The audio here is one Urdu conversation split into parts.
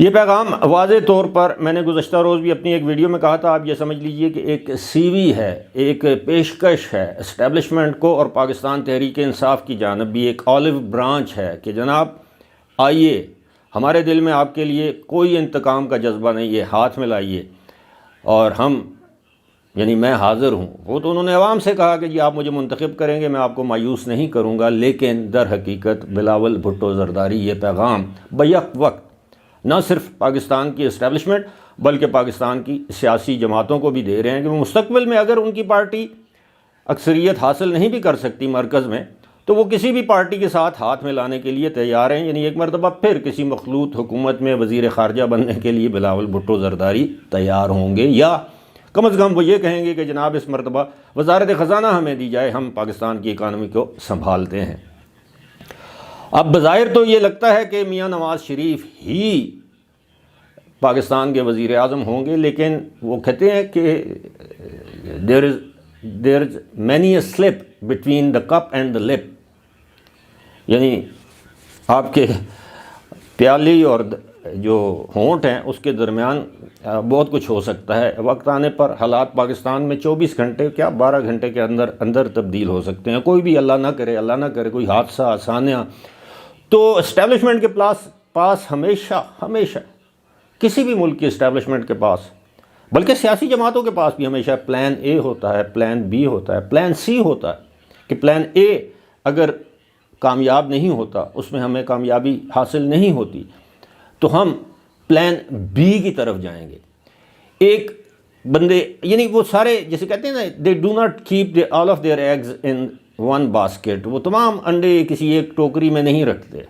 یہ پیغام واضح طور پر میں نے گزشتہ روز بھی اپنی ایک ویڈیو میں کہا تھا، آپ یہ سمجھ لیجئے کہ ایک سی وی ہے، ایک پیشکش ہے اسٹیبلشمنٹ کو اور پاکستان تحریک انصاف کی جانب بھی ایک آلیو برانچ ہے کہ جناب آئیے، ہمارے دل میں آپ کے لیے کوئی انتقام کا جذبہ نہیں ہے، ہاتھ میں لائیے اور ہم یعنی میں حاضر ہوں۔ وہ تو انہوں نے عوام سے کہا کہ جی آپ مجھے منتخب کریں گے، میں آپ کو مایوس نہیں کروں گا، لیکن در حقیقت بلاول بھٹو زرداری یہ پیغام بیک وقت نہ صرف پاکستان کی اسٹیبلشمنٹ بلکہ پاکستان کی سیاسی جماعتوں کو بھی دے رہے ہیں کہ مستقبل میں اگر ان کی پارٹی اکثریت حاصل نہیں بھی کر سکتی مرکز میں تو وہ کسی بھی پارٹی کے ساتھ ہاتھ میں لانے کے لیے تیار ہیں، یعنی ایک مرتبہ پھر کسی مخلوط حکومت میں وزیر خارجہ بننے کے لیے بلاول بھٹو زرداری تیار ہوں گے، یا کم از کم وہ یہ کہیں گے کہ جناب اس مرتبہ وزارت خزانہ ہمیں دی جائے، ہم پاکستان کی اکانومی کو سنبھالتے ہیں۔ اب بظاہر تو یہ لگتا ہے کہ میاں نواز شریف ہی پاکستان کے وزیر اعظم ہوں گے، لیکن وہ کہتے ہیں کہ there is many a slip between the cup and the lip، یعنی آپ کے پیالی اور جو ہونٹ ہیں اس کے درمیان بہت کچھ ہو سکتا ہے، وقت آنے پر حالات پاکستان میں 24 گھنٹے کیا 12 گھنٹے کے اندر تبدیل ہو سکتے ہیں، کوئی بھی اللہ نہ کرے کوئی حادثہ آسانیاں۔ تو اسٹیبلشمنٹ کے پاس ہمیشہ کسی بھی ملک کی اسٹیبلشمنٹ کے پاس، بلکہ سیاسی جماعتوں کے پاس بھی ہمیشہ پلان اے ہوتا ہے، پلان بی ہوتا ہے، پلان سی ہوتا ہے کہ پلان اے اگر کامیاب نہیں ہوتا، اس میں ہمیں کامیابی حاصل نہیں ہوتی تو ہم پلان بی کی طرف جائیں گے۔ ایک بندے یعنی وہ سارے جیسے کہتے ہیں نا they do not keep all of their eggs in one basket، وہ تمام انڈے کسی ایک ٹوکری میں نہیں رکھتے،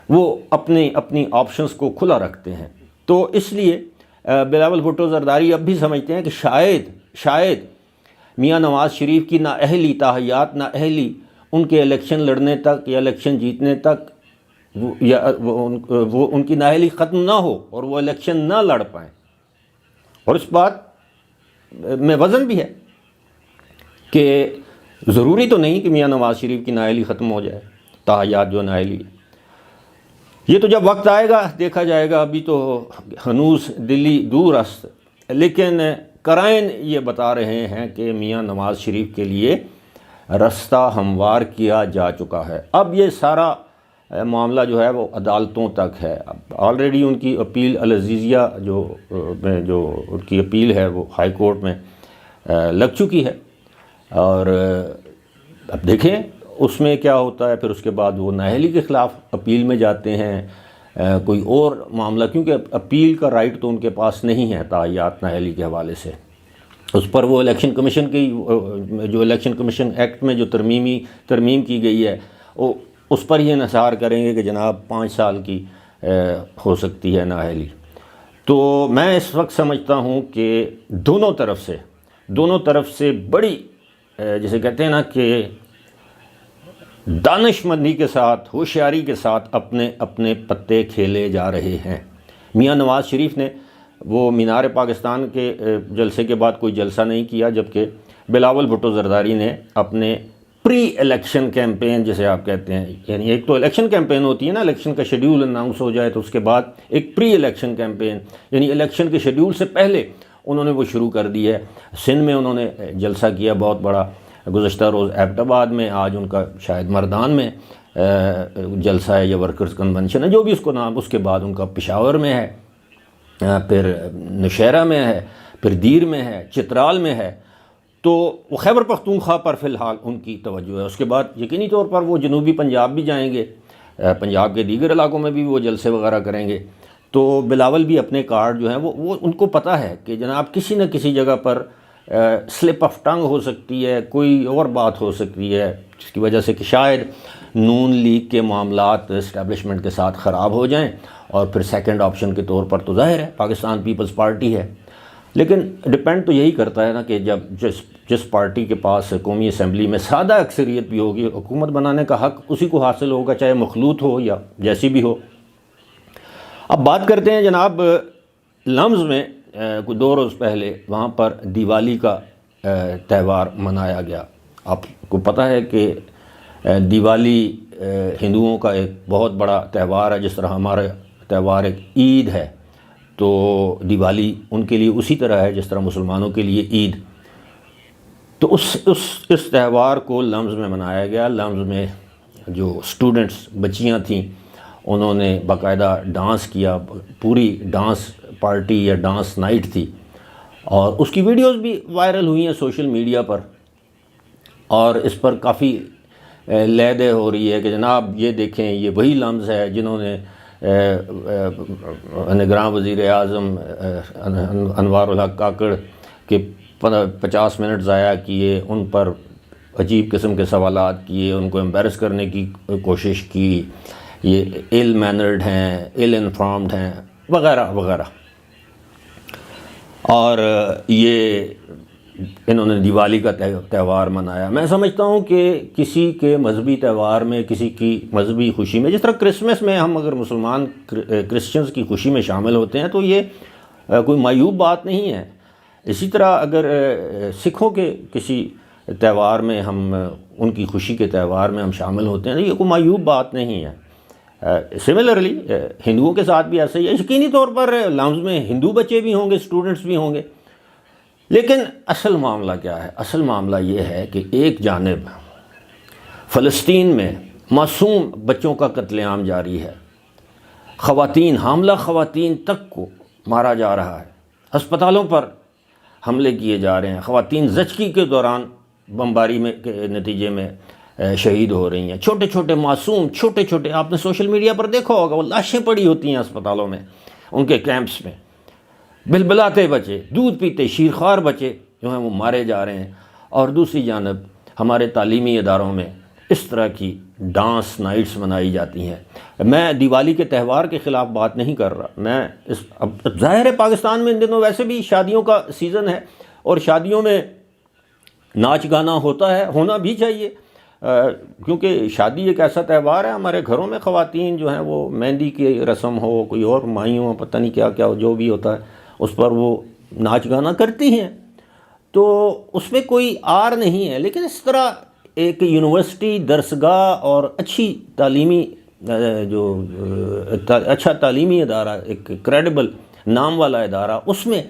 وہ اپنی آپشنز کو کھلا رکھتے ہیں۔ تو اس لیے بلاول بھٹو زرداری اب بھی سمجھتے ہیں کہ شاید میاں نواز شریف کی نااہلی تاحیات نااہلی ان کے الیکشن لڑنے تک یا الیکشن جیتنے تک وہ ان کی نااہلی ختم نہ ہو اور وہ الیکشن نہ لڑ پائیں۔ اور اس بات میں وزن بھی ہے کہ ضروری تو نہیں کہ میاں نواز شریف کی نااہلی ختم ہو جائے، تاحیات جو نااہلی، یہ تو جب وقت آئے گا دیکھا جائے گا، ابھی تو ہنوز دلی دور است، لیکن قرائن یہ بتا رہے ہیں کہ میاں نواز شریف کے لیے رستہ ہموار کیا جا چکا ہے۔ اب یہ سارا معاملہ جو ہے وہ عدالتوں تک ہے، آلریڈی ان کی اپیل العزیزیہ جو ان کی اپیل ہے وہ ہائی کورٹ میں لگ چکی ہے، اور اب دیکھیں اس میں کیا ہوتا ہے۔ پھر اس کے بعد وہ نااہلی کے خلاف اپیل میں جاتے ہیں، کوئی اور معاملہ، کیونکہ اپیل کا رائٹ تو ان کے پاس نہیں ہے تاحیات نااہلی کے حوالے سے۔ اس پر وہ الیکشن کمیشن کی جو الیکشن کمیشن ایکٹ میں جو ترمیم کی گئی ہے وہ اس پر یہ انحصار کریں گے کہ جناب 5 سال کی ہو سکتی ہے نااہلی۔ تو میں اس وقت سمجھتا ہوں کہ دونوں طرف سے بڑی جسے کہتے ہیں نا کہ دانش مندی کے ساتھ، ہوشیاری کے ساتھ اپنے پتے کھیلے جا رہے ہیں۔ میاں نواز شریف نے وہ مینار پاکستان کے جلسے کے بعد کوئی جلسہ نہیں کیا، جبکہ بلاول بھٹو زرداری نے اپنے پری الیکشن کیمپین جسے آپ کہتے ہیں، یعنی ایک تو الیکشن کیمپین ہوتی ہے نا، الیکشن کا شیڈیول اناؤنس ہو جائے تو اس کے بعد ایک پری الیکشن کیمپین، یعنی الیکشن کے شیڈیول سے پہلے انہوں نے وہ شروع کر دی ہے۔ سندھ میں انہوں نے جلسہ کیا بہت بڑا، گزشتہ روز ایبٹ آباد میں، آج ان کا شاید مردان میں جلسہ ہے یا ورکرز کنونشن ہے جو بھی اس کو نام، اس کے بعد ان کا پشاور میں ہے، پھر نوشہرہ میں ہے، پھر دیر میں ہے، چترال میں ہے۔ تو وہ خیبر پختونخوا پر فی الحال ان کی توجہ ہے۔ اس کے بعد یقینی طور پر وہ جنوبی پنجاب بھی جائیں گے، پنجاب کے دیگر علاقوں میں بھی وہ جلسے وغیرہ کریں گے۔ تو بلاول بھی اپنے کارڈ جو ہیں وہ ان کو پتہ ہے کہ جناب کسی نہ کسی جگہ پر سلپ آف ٹنگ ہو سکتی ہے، کوئی اور بات ہو سکتی ہے جس کی وجہ سے کہ شاید نون لیگ کے معاملات اسٹیبلشمنٹ کے ساتھ خراب ہو جائیں، اور پھر سیکنڈ آپشن کے طور پر تو ظاہر ہے پاکستان پیپلز پارٹی ہے۔ لیکن ڈپینڈ تو یہی کرتا ہے نا کہ جب جس پارٹی کے پاس قومی اسمبلی میں سادہ اکثریت بھی ہوگی، حکومت بنانے کا حق اسی کو حاصل ہوگا، چاہے مخلوط ہو یا جیسی بھی ہو۔ اب بات کرتے ہیں جناب لمز میں کچھ 2 روز پہلے وہاں پر دیوالی کا تہوار منایا گیا۔ آپ کو پتہ ہے کہ دیوالی ہندوؤں کا ایک بہت بڑا تہوار ہے، جس طرح ہمارے تہوار ایک عید ہے تو دیوالی ان کے لیے اسی طرح ہے جس طرح مسلمانوں کے لیے عید. تو اس تہوار کو لمز میں منایا گیا. لمز میں جو اسٹوڈنٹس بچیاں تھیں انہوں نے باقاعدہ ڈانس کیا, پوری ڈانس پارٹی یا ڈانس نائٹ تھی, اور اس کی ویڈیوز بھی وائرل ہوئی ہیں سوشل میڈیا پر, اور اس پر کافی لے دے ہو رہی ہے کہ جناب یہ دیکھیں یہ وہی لمز ہے جنہوں نے نگراں وزیر اعظم انوار الحق کاکڑ کے 50 منٹ ضائع کیے, ان پر عجیب قسم کے سوالات کیے, ان کو امبیرس کرنے کی کوشش کی, یہ ایل مینرڈ ہیں, ایل انفارمڈ ہیں وغیرہ وغیرہ. اور یہ انہوں نے دیوالی کا تہوار منایا. میں سمجھتا ہوں کہ کسی کے مذہبی تہوار میں, کسی کی مذہبی خوشی میں, جس طرح کرسمس میں ہم اگر مسلمان کرسچنز کی خوشی میں شامل ہوتے ہیں تو یہ کوئی معیوب بات نہیں ہے. اسی طرح اگر سکھوں کے کسی تہوار میں ہم, ان کی خوشی کے تہوار میں ہم شامل ہوتے ہیں تو یہ کوئی معیوب بات نہیں ہے. سملرلی ہندوؤں کے ساتھ بھی ایسا ہی ہے. یقینی طور پر لمز میں ہندو بچے بھی ہوں گے, اسٹوڈنٹس بھی ہوں گے, لیکن اصل معاملہ کیا ہے؟ اصل معاملہ یہ ہے کہ ایک جانب فلسطین میں معصوم بچوں کا قتل عام جاری ہے, خواتین, حاملہ خواتین تک کو مارا جا رہا ہے, ہسپتالوں پر حملے کیے جا رہے ہیں, خواتین زچگی کے دوران بمباری میں کے نتیجے میں شہید ہو رہی ہیں, چھوٹے چھوٹے معصوم, چھوٹے چھوٹے, آپ نے سوشل میڈیا پر دیکھا ہوگا وہ لاشیں پڑی ہوتی ہیں اسپتالوں میں, ان کے کیمپس میں, بلبلاتے بچے, دودھ پیتے شیرخوار بچے جو ہیں وہ مارے جا رہے ہیں. اور دوسری جانب ہمارے تعلیمی اداروں میں اس طرح کی ڈانس نائٹس منائی جاتی ہیں. میں دیوالی کے تہوار کے خلاف بات نہیں کر رہا, میں اب ظاہر ہے پاکستان میں ان دنوں ویسے بھی شادیوں کا سیزن ہے اور شادیوں میں ناچ گانا ہوتا ہے, ہونا بھی چاہیے, کیونکہ شادی ایک ایسا تہوار ہے. ہمارے گھروں میں خواتین جو ہیں وہ مہندی کی رسم ہو, کوئی اور مائیوں, پتہ نہیں کیا کیا جو بھی ہوتا ہے, اس پر وہ ناچ گانا کرتی ہیں, تو اس میں کوئی آر نہیں ہے. لیکن اس طرح ایک یونیورسٹی, درسگاہ اور اچھی تعلیمی اچھا تعلیمی ادارہ, ایک کریڈیبل نام والا ادارہ, اس میں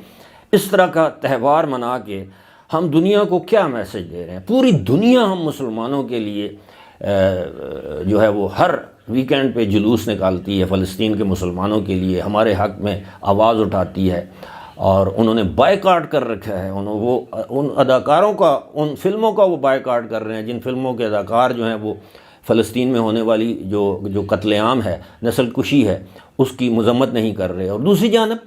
اس طرح کا تہوار منا کے ہم دنیا کو کیا میسج دے رہے ہیں؟ پوری دنیا ہم مسلمانوں کے لیے جو ہے وہ ہر ویکینڈ پہ جلوس نکالتی ہے, فلسطین کے مسلمانوں کے لیے ہمارے حق میں آواز اٹھاتی ہے, اور انہوں نے بائیکاٹ کر رکھا ہے. ان اداکاروں کا, ان فلموں کا وہ بائیکاٹ کر رہے ہیں جن فلموں کے اداکار جو ہیں وہ فلسطین میں ہونے والی جو قتل عام ہے, نسل کشی ہے, اس کی مذمت نہیں کر رہے. اور دوسری جانب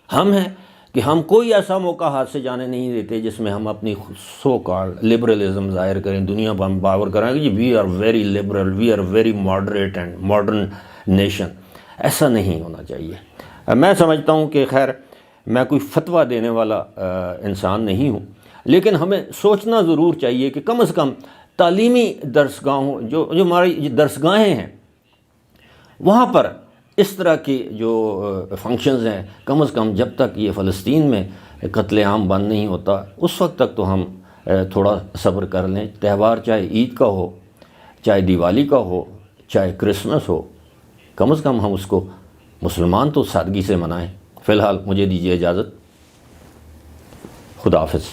ہم ہیں کہ ہم کوئی ایسا موقع ہاتھ سے جانے نہیں دیتے جس میں ہم اپنی سو کالڈ لبرلزم ظاہر کریں, دنیا پر ہم باور کریں کہ we are very liberal, we are very moderate and modern nation. ایسا نہیں ہونا چاہیے. میں سمجھتا ہوں کہ خیر میں کوئی فتویٰ دینے والا انسان نہیں ہوں, لیکن ہمیں سوچنا ضرور چاہیے کہ کم از کم تعلیمی درسگاہوں, جو ہماری درسگاہیں ہیں, وہاں پر اس طرح کی جو فنکشنز ہیں, کم از کم جب تک یہ فلسطین میں قتل عام بند نہیں ہوتا اس وقت تک تو ہم تھوڑا صبر کر لیں. تہوار چاہے عید کا ہو, چاہے دیوالی کا ہو, چاہے کرسمس ہو, کم از کم ہم اس کو مسلمان تو سادگی سے منائیں. فی الحال مجھے دیجیے اجازت. خدا حافظ.